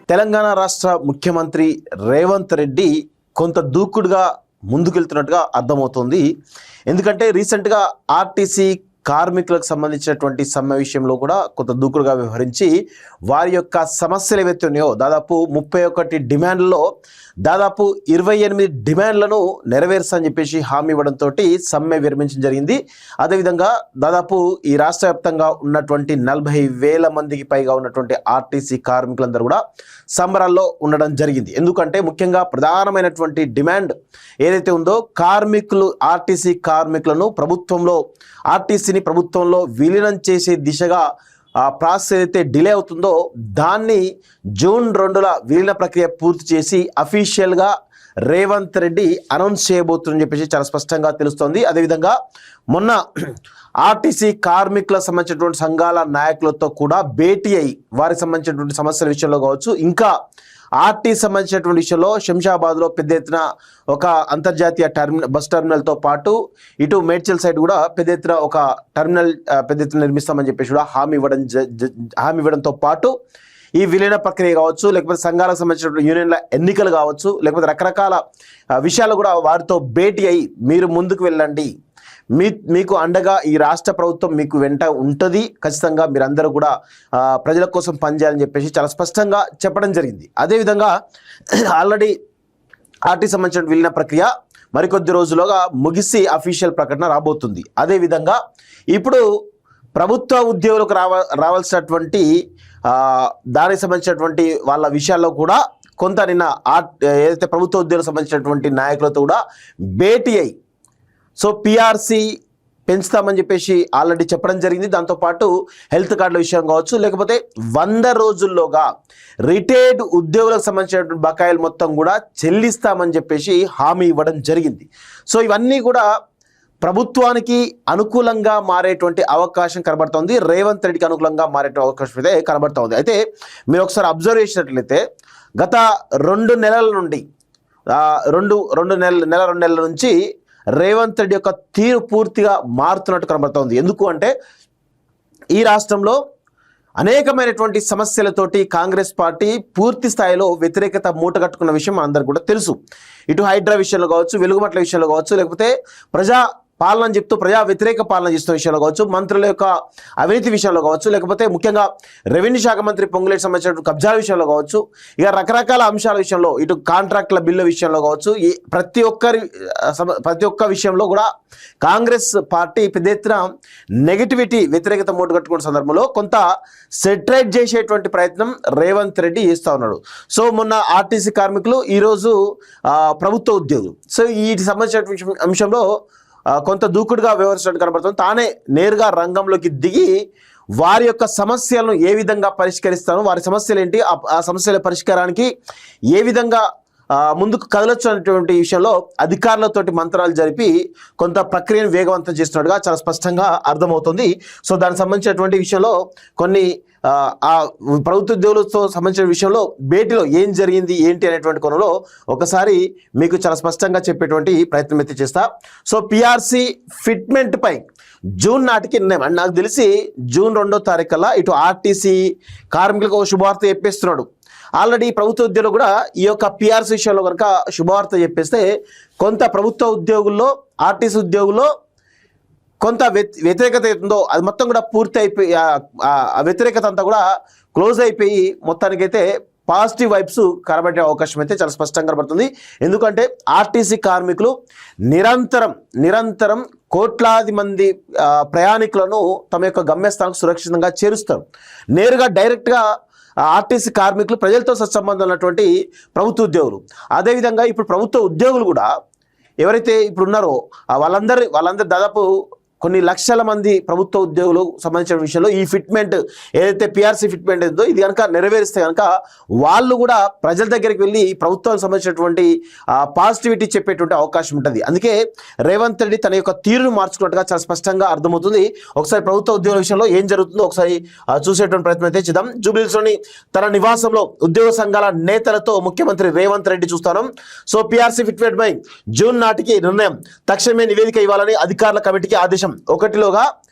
తెలంగాణ రాష్ట్ర ముఖ్యమంత్రి రేవంత్ రెడ్డి కొంత దూకుడుగా ముందుకెళ్తున్నట్టుగా అర్థమవుతుంది. ఎందుకంటే రీసెంట్గా ఆర్టీసీ కార్మికులకు సంబంధించినటువంటి సమ్మె విషయంలో కూడా కొంత దూకుడుగా వ్యవహరించి వారి యొక్క సమస్యలు ఏవైతే ఉన్నాయో దాదాపు 31 డిమాండ్లలో దాదాపు 28 డిమాండ్లను నెరవేర్చని చెప్పేసి హామీ ఇవ్వడంతో సమ్మె విరమించడం జరిగింది. అదేవిధంగా దాదాపు ఈ రాష్ట్ర వ్యాప్తంగా ఉన్నటువంటి 40,000 మందికి పైగా ఉన్నటువంటి ఆర్టీసీ కార్మికులందరూ కూడా సంబరాల్లో ఉండడం జరిగింది. ఎందుకంటే ముఖ్యంగా ప్రధానమైనటువంటి డిమాండ్ ఏదైతే ఉందో కార్మికులు ఆర్టీసీ కార్మికులను ఆర్టీసీని ప్రభుత్వంలో విలీనం చేసే దిశగా ప్రాసెస్ ఏదైతే డిలే అవుతుందో దాన్ని జూన్ 2న విలీన ప్రక్రియ పూర్తి చేసి అఫీషియల్గా రేవంత్ రెడ్డి అనౌన్స్ చేయబోతుందని చెప్పేసి చాలా స్పష్టంగా తెలుస్తోంది. అదేవిధంగా మొన్న ఆర్టీసీ కార్మికులకు సంబంధించినటువంటి సంఘాల నాయకులతో కూడా భేటీ అయి వారికి సంబంధించినటువంటి సమస్యల విషయంలో కావచ్చు, ఇంకా ఆర్టీసీ సంబంధించినటువంటి విషయంలో శంషాబాద్లో పెద్ద ఎత్తున ఒక అంతర్జాతీయ బస్ టెర్మినల్తో పాటు ఇటు మేడ్చల్ సైడ్ కూడా పెద్ద ఎత్తున ఒక టెర్మినల్ పెద్ద ఎత్తున నిర్మిస్తామని చెప్పేసి కూడా హామీ ఇవ్వడంతో పాటు ఈ విలీన ప్రక్రియ కావచ్చు, లేకపోతే సంఘాలకు సంబంధించినటువంటి యూనియన్ల ఎన్నికలు కావచ్చు, లేకపోతే రకరకాల విషయాలు కూడా వారితో భేటీ అయి మీరు ముందుకు వెళ్ళండి, మీకు అండగా ఈ రాష్ట్ర ప్రభుత్వం మీకు వెంట ఉంటుంది, ఖచ్చితంగా మీరందరూ కూడా ప్రజల కోసం పనిచేయాలని చెప్పేసి చాలా స్పష్టంగా చెప్పడం జరిగింది. అదేవిధంగా ఆల్రెడీ ఆర్టీ సంబంధించిన విలీన ప్రక్రియ మరికొద్ది రోజులుగా ముగిసి అఫీషియల్ ప్రకటన రాబోతుంది. అదేవిధంగా ఇప్పుడు ప్రభుత్వ ఉద్యోగులకు రావాల్సినటువంటి దానికి సంబంధించినటువంటి వాళ్ళ విషయాల్లో కూడా కొంత నిన్న ఏదైతే ప్రభుత్వ ఉద్యోగులకు సంబంధించినటువంటి నాయకులతో కూడా భేటీ అయి పిఆర్సీ పెంచుతామని చెప్పేసి ఆల్రెడీ చెప్పడం జరిగింది. దాంతోపాటు హెల్త్ కార్డుల విషయం కావచ్చు, లేకపోతే 100 రోజుల్లోగా రిటైర్డ్ ఉద్యోగులకు సంబంధించినటువంటి బకాయిలు మొత్తం కూడా చెల్లిస్తామని చెప్పేసి హామీ ఇవ్వడం జరిగింది. ఇవన్నీ కూడా ప్రభుత్వానికి అనుకూలంగా మారేటువంటి అవకాశం కనబడుతోంది. రేవంత్ రెడ్డికి అనుకూలంగా మారేటువంటి అవకాశం అయితే కనబడుతోంది. అయితే మీరు ఒకసారి అబ్జర్వ్ చేసినట్లయితే గత 2 నెలల నుండి 2 నెలల నుంచి రేవంత్ రెడ్డి యొక్క తీరు పూర్తిగా మారుతున్నట్టు కనబడుతోంది. ఎందుకు అంటే ఈ రాష్ట్రంలో అనేకమైనటువంటి సమస్యలతోటి కాంగ్రెస్ పార్టీ పూర్తి స్థాయిలో వ్యతిరేకత మూటగట్టుకున్న విషయం అందరికీ కూడా తెలుసు. ఇటు హైడ్రా విషయంలో కావచ్చు, వెలుగుమట్ల విషయంలో కావచ్చు, లేకపోతే ప్రజా పాలన చెప్తూ ప్రజా వ్యతిరేక పాలన చేస్తున్న విషయంలో కావచ్చు, మంత్రుల యొక్క అవినీతి విషయంలో కావచ్చు, లేకపోతే ముఖ్యంగా రెవెన్యూ శాఖ మంత్రి పొంగులేటి సంబంధించిన కబ్జాల విషయంలో కావచ్చు, ఇక రకరకాల అంశాల విషయంలో ఇటు కాంట్రాక్టుల బిల్లు విషయంలో కావచ్చు, ప్రతి ఒక్క విషయంలో కూడా కాంగ్రెస్ పార్టీ పెద్ద ఎత్తున నెగిటివిటీ వ్యతిరేకత మూటగట్టుకున్న సందర్భంలో కొంత సెటరైట్ చేసేటువంటి ప్రయత్నం రేవంత్ రెడ్డి చేస్తూ ఉన్నాడు. మొన్న ఆర్టీసీ కార్మికులు, ఈరోజు ప్రభుత్వ ఉద్యోగులు, వీటికి సంబంధించిన అంశంలో కొంత దూకుడుగా వ్యవహరించినట్టు కనబడుతుంది. తానే నేరుగా రంగంలోకి దిగి వారి యొక్క సమస్యలను ఏ విధంగా పరిష్కరిస్తాను, వారి సమస్యలు ఏంటి, ఆ సమస్యల పరిష్కారానికి ఏ విధంగా ముందుకు కదలొచ్చు అనేటువంటి విషయంలో అధికారులతోటి మంత్రాలు జరిపి కొంత ప్రక్రియను వేగవంతం చేస్తున్నట్టుగా చాలా స్పష్టంగా అర్థమవుతుంది. దానికి సంబంధించినటువంటి విషయంలో కొన్ని ఆ ప్రభుత్వ ఉద్యోగులతో సంబంధించిన విషయంలో భేటీలో ఏం జరిగింది ఏంటి అనేటువంటి కోణంలో ఒకసారి మీకు చాలా స్పష్టంగా చెప్పేటువంటి ప్రయత్నం అయితే చేస్తా. పిఆర్సీ ఫిట్మెంట్ పై జూన్ నాటికి నిర్ణయం, నాకు తెలిసి జూన్ 2వ తారీఖు కల్లా ఇటు ఆర్టీసీ కార్మికులకు శుభవార్త చెప్పేస్తున్నాడు. ఆల్రెడీ ప్రభుత్వ ఉద్యోగులు కూడా ఈ యొక్క పిఆర్సీ విషయంలో కనుక శుభవార్త చెప్పేస్తే కొంత ప్రభుత్వ ఉద్యోగుల్లో, ఆర్టీసీ ఉద్యోగుల్లో కొంత వ్యతిరేకత అవుతుందో అది మొత్తం కూడా పూర్తి అయిపోయి ఆ వ్యతిరేకత అంతా కూడా క్లోజ్ అయిపోయి మొత్తానికైతే పాజిటివ్ వైబ్స్ కనబడే అవకాశం అయితే చాలా స్పష్టంగా కనబడుతుంది. ఎందుకంటే ఆర్టీసీ కార్మికులు నిరంతరం కోట్లాది మంది ప్రయాణికులను తమ యొక్క గమ్యస్థానానికి సురక్షితంగా చేరుస్తారు. నేరుగా డైరెక్ట్గా ఆర్టీసీ కార్మికులు ప్రజలతో సత్సంబంధం ఉన్నటువంటి ప్రభుత్వ ఉద్యోగులు, అదేవిధంగా ఇప్పుడు ప్రభుత్వ ఉద్యోగులు కూడా ఎవరైతే ఇప్పుడు ఉన్నారో వాళ్ళందరూ దాదాపు కొన్ని లక్షల మంది ప్రభుత్వ ఉద్యోగులు సంబంధించిన విషయంలో ఈ ఫిట్మెంట్ ఏదైతే పిఆర్సీ ఫిట్మెంట్ ఏదో ఇది కనుక నెరవేరిస్తే కనుక వాళ్ళు కూడా ప్రజల దగ్గరికి వెళ్ళి ప్రభుత్వానికి సంబంధించినటువంటి పాజిటివిటీ చెప్పేటువంటి అవకాశం ఉంటుంది. అందుకే రేవంత్ రెడ్డి తన యొక్క తీరును మార్చుకున్నట్టుగా చాలా స్పష్టంగా అర్థమవుతుంది. ఒకసారి ప్రభుత్వ ఉద్యోగుల విషయంలో ఏం జరుగుతుందో ఒకసారి చూసేటువంటి ప్రయత్నం అయితే చేద్దాం. జూబ్లీహిల్స్లోని తన నివాసంలో ఉద్యోగ సంఘాల నేతలతో ముఖ్యమంత్రి రేవంత్ రెడ్డి చూస్తాను. పిఆర్సీ ఫిట్మెంట్ పై జూన్ నాటికి నిర్ణయం, తక్షణమే నివేదిక ఇవ్వాలని అధికారుల కమిటీకి ఆదేశం. 1లోగా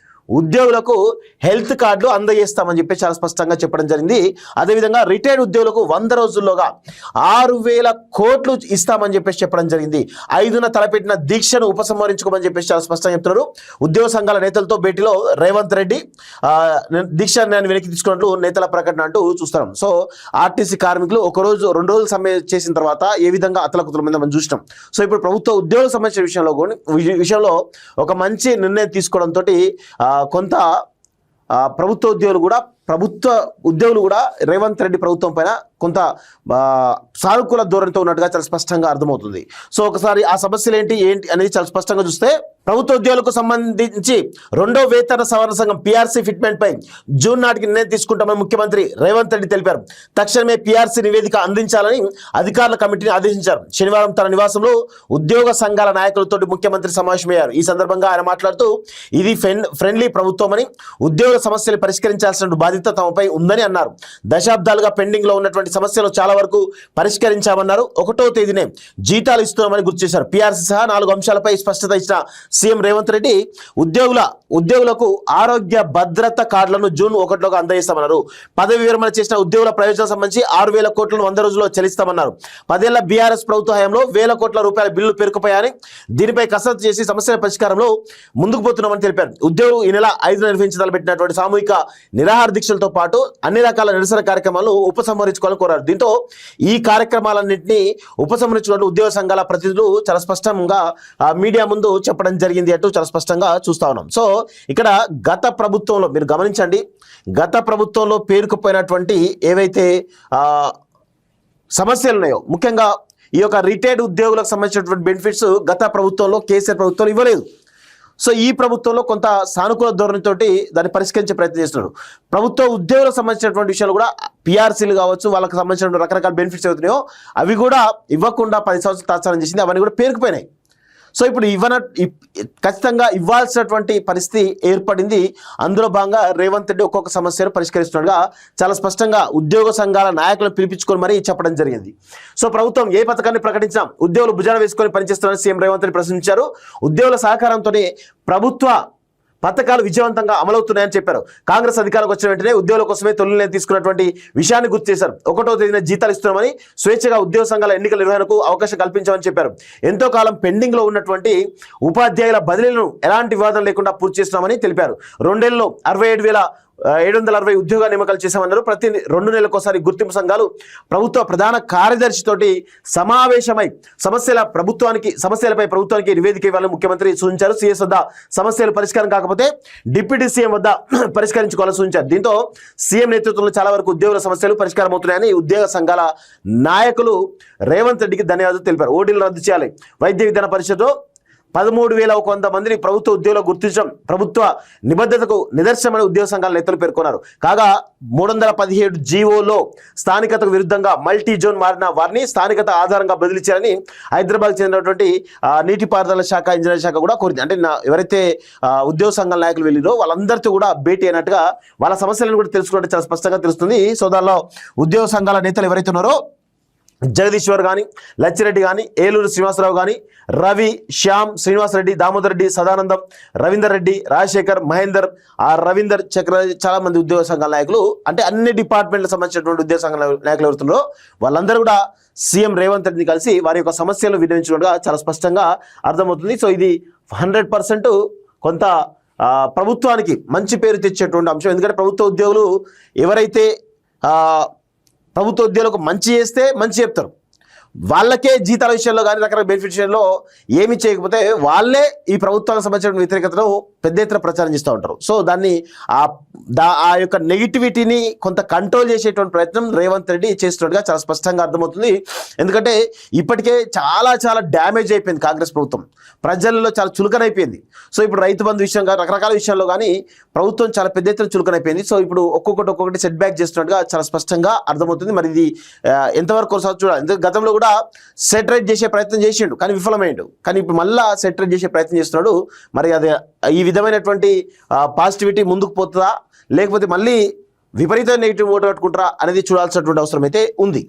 ఉద్యోగులకు హెల్త్ కార్డులు అందజేస్తామని చెప్పి చాలా స్పష్టంగా చెప్పడం జరిగింది. అదేవిధంగా రిటైర్డ్ ఉద్యోగులకు 100 రోజుల్లోగా 6,000 కోట్లు ఇస్తామని చెప్పేసి చెప్పడం జరిగింది. 5న తలపెట్టిన దీక్షను ఉపసంహరించుకోమని చెప్పేసి చాలా స్పష్టంగా చెప్తున్నారు. ఉద్యోగ సంఘాల నేతలతో భేటీలో రేవంత్ రెడ్డి దీక్ష నేను వెనక్కి తీసుకున్నట్లు నేతల ప్రకటన అంటూ చూస్తున్నాం. సో ఆర్టీసీ కార్మికులు 1 రోజు 2 రోజులు సమ్మె చేసిన తర్వాత ఏ విధంగా అతలకుతల మీద మనం చూసినాం. సో ఇప్పుడు ప్రభుత్వ ఉద్యోగ సంబంధించిన విషయంలో ఒక మంచి నిర్ణయం తీసుకోవడంతో కొంత ప్రభుత్వ ఉద్యోగులు కూడా రేవంత్ రెడ్డి ప్రభుత్వం పైన కొంత సానుకూల ధోరణితో ఉన్నట్టుగా చాలా స్పష్టంగా అర్థమవుతుంది. సో ఒకసారి ఆ సమస్యలు ఏంటి అనేది చాలా స్పష్టంగా చూస్తే, ప్రభుత్వ ఉద్యోగులకు సంబంధించి 2వ వేతన సవరణ సంఘం పిఆర్సీ ఫిట్మెంట్ పై జూన్ నాటికి నిర్ణయం తీసుకుంటామని ముఖ్యమంత్రి రేవంత్ రెడ్డి తెలిపారు. తక్షణమే పిఆర్సీ నివేదిక అందించాలని అధికారుల కమిటీని ఆదేశించారు. శనివారం తన నివాసంలో ఉద్యోగ సంఘాల నాయకులతో ముఖ్యమంత్రి సమావేశమయ్యారు. ఈ సందర్భంగా ఆయన మాట్లాడుతూ, ఇది ఫ్రెండ్లీ ప్రభుత్వమని, ఉద్యోగ సమస్యలు పరిష్కరించాల్సిన బాధ్యత తమపై ఉందని అన్నారు. దశాబ్దాలుగా పెండింగ్ లో ఉన్నటువంటి సమస్యలు చాలా వరకు పరిష్కరించామన్నారు. 1వ తేదీనే జీతాలు ఇస్తున్నామని గుర్తు చేశారు. పిఆర్సీ సహా 4 అంశాలపై స్పష్టత ఇచ్చిన సీఎం రేవంత్ రెడ్డి ఉద్యోగులకు ఆరోగ్య భద్రత కార్డులను జూన్ 1లోగా అందజేస్తామన్నారు. పదవి విరమణ చేసిన ఉద్యోగుల ప్రయోజనాలకు సంబంధించి 6,000 కోట్లను 100 రోజుల్లో చెల్లిస్తామన్నారు. 10 ఏళ్ల బీఆర్ఎస్ ప్రభుత్వ హయాంలో వేల కోట్ల రూపాయల బిల్లులు పేరుకుపోయాయని, దీనిపై కసరత్తు చేసి సమస్యల పరిష్కారంలో ముందుకు పోతున్నామని తెలిపారు. ఉద్యోగులు ఈ నెల 5న నిర్వహించదలపెట్టినటువంటి సామూహిక నిరాహార దీక్షలతో పాటు అన్ని రకాల నిరసన కార్యక్రమాలను ఉపసంహరించుకోవాలని కోరారు. దీంతో ఈ కార్యక్రమాలన్నింటినీ ఉపసంహరించుకున్నట్టు ఉద్యోగ సంఘాల ప్రతినిధులు చాలా స్పష్టంగా మీడియా ముందు చెప్పడం జరిగింది అంటూ చాలా స్పష్టంగా చూస్తా ఉన్నాం. సో ఇక్కడ గత ప్రభుత్వంలో మీరు గమనించండి, గత ప్రభుత్వంలో పేరుకుపోయినటువంటి ఏవైతే సమస్యలు ఉన్నాయో, ముఖ్యంగా ఈ యొక్క రిటైర్డ్ ఉద్యోగులకు సంబంధించినటువంటి బెనిఫిట్స్ గత ప్రభుత్వంలో కేసీఆర్ ప్రభుత్వం ఇవ్వలేదు. సో ఈ ప్రభుత్వంలో కొంత సానుకూల ధోరణితోటి దాన్ని పరిష్కరించే ప్రయత్నం చేస్తున్నారు. ప్రభుత్వ ఉద్యోగులకు సంబంధించినటువంటి విషయాలు కూడా పిఆర్సీలు కావచ్చు, వాళ్ళకి సంబంధించిన రకరకాల బెనిఫిట్స్ అవుతున్నాయో అవి కూడా ఇవ్వకుండా 10 సంవత్సరాలు తాత్సారం చేసింది, అవన్నీ కూడా పేరుకుపోయినాయి. సో ఇప్పుడు ఖచ్చితంగా ఇవ్వాల్సినటువంటి పరిస్థితి ఏర్పడింది. అందులో భాగంగా రేవంత్ రెడ్డి ఒక్కొక్క సమస్యను పరిష్కరిస్తున్నట్టుగా చాలా స్పష్టంగా ఉద్యోగ సంఘాల నాయకులను పిలిపించుకొని మరీ చెప్పడం జరిగింది. సో ప్రభుత్వం ఏ పథకాన్ని ప్రకటించినా ఉద్యోగులు భుజాన వేసుకొని పనిచేస్తున్నారని సీఎం రేవంత్ రెడ్డి ప్రశ్నించారు. ఉద్యోగుల సహకారంతోనే ప్రభుత్వ పథకాలు విజయవంతంగా అమలవుతున్నాయని చెప్పారు. కాంగ్రెస్ అధికారంలోకి వచ్చిన వెంటనే ఉద్యోగుల కోసమే తొలి నిర్ణయం తీసుకున్నటువంటి విషయాన్ని గుర్తు చేశారు. 1వ తేదీన జీతాలు ఇస్తున్నామని, స్వేచ్ఛగా ఉద్యోగ సంఘాల ఎన్నికల నిర్వహణకు అవకాశం కల్పించామని చెప్పారు. ఎంతో కాలం పెండింగ్ లో ఉన్నటువంటి ఉపాధ్యాయుల బదిలీలను ఎలాంటి వివాదం లేకుండా పూర్తి చేస్తున్నామని తెలిపారు. 2 ఏళ్లలో 67,760 ఉద్యోగ నియామకాలు చేశామన్నారు. ప్రతి 2 నెలలకోసారి గుర్తింపు సంఘాలు ప్రభుత్వ ప్రధాన కార్యదర్శితోటి సమావేశమై సమస్యలపై ప్రభుత్వానికి నివేదిక ఇవ్వాలని ముఖ్యమంత్రి సూచించారు. సీఎస్ వద్ద సమస్యలు పరిష్కారం కాకపోతే డిప్యూటీ సీఎం వద్ద పరిష్కరించుకోవాలని సూచించారు. దీంతో సీఎం నేతృత్వంలో చాలా వరకు ఉద్యోగుల సమస్యలు పరిష్కారం అవుతున్నాయని ఉద్యోగ సంఘాల నాయకులు రేవంత్ రెడ్డికి ధన్యవాదాలు తెలిపారు. ఓటీలు రద్దు చేయాలి, వైద్య విధాన పరిషత్లో 13,100 మందిని ప్రభుత్వ ఉద్యోగులు గుర్తించడం ప్రభుత్వ నిబద్ధతకు నిదర్శనమని ఉద్యోగ సంఘాల నేతలు పేర్కొన్నారు. కాగా 317 జీవోలో స్థానికతకు విరుద్ధంగా మల్టీ జోన్ మారిన వారిని స్థానికత ఆధారంగా బదిలీ చేయాలని హైదరాబాద్ చెందినటువంటి నీటిపారుదల శాఖ, ఇంజనీరింగ్ శాఖ కూడా కోరింది. అంటే ఎవరైతే ఉద్యోగ సంఘాల నాయకులు వెళ్ళిరో వాళ్ళందరితో కూడా భేటీ అయినట్టుగా వాళ్ళ సమస్యలను కూడా తెలుసుకుంటే చాలా స్పష్టంగా తెలుస్తుంది. సో దానిలో ఉద్యోగ సంఘాల నేతలు ఎవరైతే ఉన్నారో జగదీశ్వర్ కానీ, లచ్చిరెడ్డి కానీ, ఏలూరు శ్రీనివాసరావు కానీ, రవి, శ్యామ్, శ్రీనివాసరెడ్డి, దామోదర్ రెడ్డి, సదానందం, రవీందర్ రెడ్డి, రాజశేఖర్, మహేందర్, రవీందర్, చక్ర, చాలా మంది ఉద్యోగ సంఘాల నాయకులు, అంటే అన్ని డిపార్ట్మెంట్లకు సంబంధించినటువంటి ఉద్యోగ సంఘాల నాయకులు ఎవరుతున్నారో వాళ్ళందరూ కూడా సీఎం రేవంత్ రెడ్డిని కలిసి వారి యొక్క సమస్యలను వినియోగించినట్టుగా చాలా స్పష్టంగా అర్థమవుతుంది. సో ఇది 100% కొంత ప్రభుత్వానికి మంచి పేరు తెచ్చేటువంటి అంశం. ఎందుకంటే ప్రభుత్వ ఉద్యోగులు ఎవరైతే ప్రభుత్వ ఉద్యోగులకు మంచి చేస్తే మంచి చెప్తారు, వాళ్ళకే జీతాల విషయంలో కానీ రకరకాల బెనిఫిట్ విషయంలో ఏమి చేయకపోతే వాళ్ళే ఈ ప్రభుత్వానికి సంబంధించిన వ్యతిరేకతను పెద్ద ఎత్తున ప్రచారం చేస్తూ ఉంటారు. సో దాన్ని ఆ యొక్క నెగిటివిటీని కొంత కంట్రోల్ చేసేటువంటి ప్రయత్నం రేవంత్ రెడ్డి చేస్తున్నట్టుగా చాలా స్పష్టంగా అర్థమవుతుంది. ఎందుకంటే ఇప్పటికే చాలా డ్యామేజ్ అయిపోయింది కాంగ్రెస్ ప్రభుత్వం, ప్రజల్లో చాలా చులకనైపోయింది. సో ఇప్పుడు రైతు బంధు విషయం కానీ రకరకాల విషయాల్లో కానీ ప్రభుత్వం చాలా పెద్ద ఎత్తున చులకనైపోయింది. సో ఇప్పుడు ఒక్కొక్కటి సెట్ బ్యాక్ చేస్తున్నట్టుగా చాలా స్పష్టంగా అర్థమవుతుంది. మరి ఇది ఎంతవరకు కొనసాగు చూడాలి. ఎందుకంటే గతంలో కూడా సెటరేట్ చేసే ప్రయత్నం చేసిండు కానీ విఫలమైండు, కానీ ఇప్పుడు మళ్ళా సెటరేట్ చేసే ప్రయత్నం చేస్తున్నాడు. మరి అది ఈ విధమైనటువంటి పాజిటివిటీ ముందుకు పోతుందా లేకపోతే మళ్ళీ విపరీతమైన నెగిటివ్ ఓటు పట్టుకుంటారా అనేది చూడాల్సినటువంటి అవసరం అయితే ఉంది.